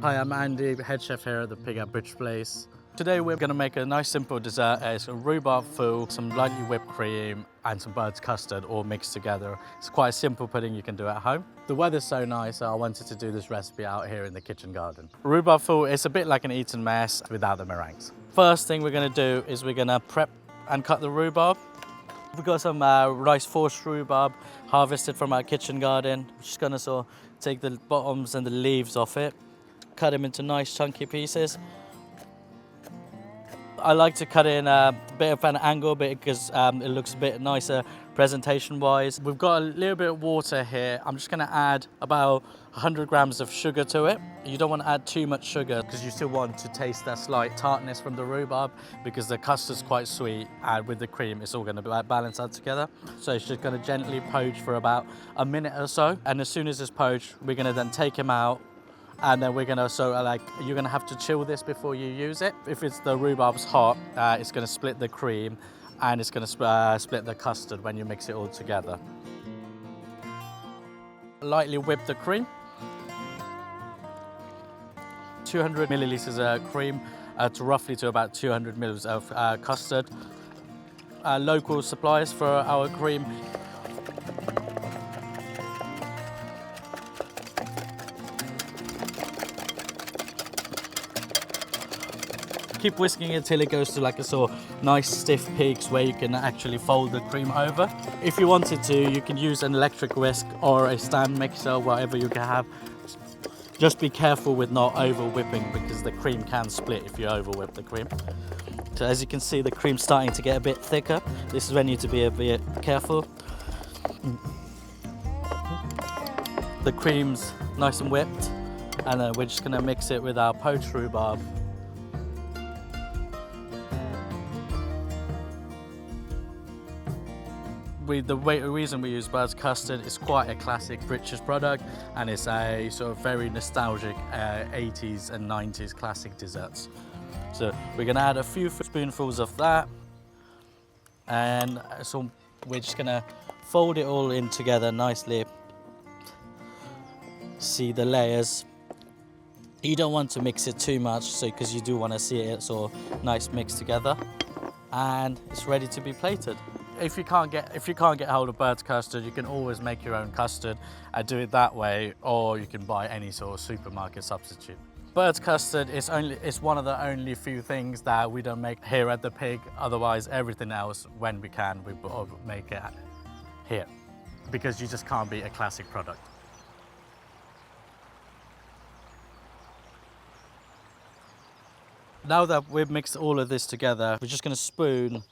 Hi, I'm Andy, head chef here at the Pig at Bridge Place. Today we're going to make a nice simple dessert. It's a rhubarb fool, some lightly whipped cream and some bird's custard all mixed together. It's quite a simple pudding you can do at home. The weather's so nice, so I wanted to do this recipe out here in the kitchen garden. Rhubarb fool is a bit like an Eton mess without the meringues. First thing we're going to do is we're going to prep and cut the rhubarb. We've got some rice forced rhubarb harvested from our kitchen garden. We're just going to sort of take the bottoms and the leaves off it, cut them into nice chunky pieces. I like to cut in a bit of an angle because it looks a bit nicer presentation wise. We've got a little bit of water here. I'm just going to add about 100 grams of sugar to it. You don't want to add too much sugar because you still want to taste that slight tartness from the rhubarb because the custard's quite sweet, and with the cream it's all going to balance out together. So it's just going to gently poach for about a minute or so, and as soon as it's poached we're going to then take him out. And then we're gonna, you're gonna have to chill this before you use it. If the rhubarb's hot, it's gonna split the cream and it's gonna split the custard when you mix it all together. Lightly whip the cream. 200 millilitres of cream to about 200 milliliters of custard. Local suppliers for our cream. Keep whisking it till it goes to like a sort of nice stiff peaks where you can actually fold the cream over. If you wanted to, you can use an electric whisk or a stand mixer, whatever you can have. Just be careful with not over whipping because the cream can split if you over whip the cream. So as you can see, the cream's starting to get a bit thicker. This is when you need to be a bit careful. The cream's nice and whipped, and then we're just gonna mix it with our poached rhubarb. The reason we use bird's custard is quite a classic British product, and it's a sort of very nostalgic 80s and 90s classic desserts. So we're going to add a few spoonfuls of that, and so we're just going to fold it all in together nicely. See the layers. You don't want to mix it too much, because you do want to see it sort of nice mixed together, and it's ready to be plated. If you can't get hold of bird's custard, you can always make your own custard and do it that way, or you can buy any sort of supermarket substitute. Bird's custard is one of the only few things that we don't make here at the Pig. Otherwise, everything else, when we can, we make it here, because you just can't beat a classic product. Now that we've mixed all of this together, we're just going to spoon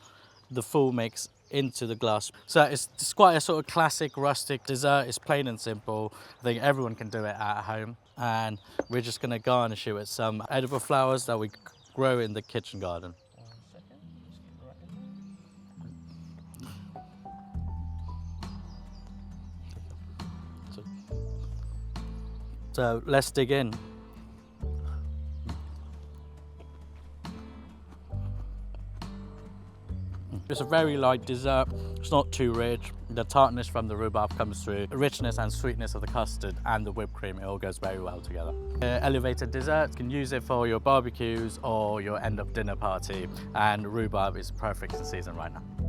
the full mix into the glass. So it's quite a sort of classic rustic dessert. It's plain and simple. I think everyone can do it at home, and we're just going to garnish it with some edible flowers that we grow in the kitchen garden. So let's dig in. It's a very light dessert. It's not too rich. The tartness from the rhubarb comes through. The richness and sweetness of the custard and the whipped cream, it all goes very well together. Elevated dessert, you can use it for your barbecues or your end of dinner party, and rhubarb is perfect in season right now.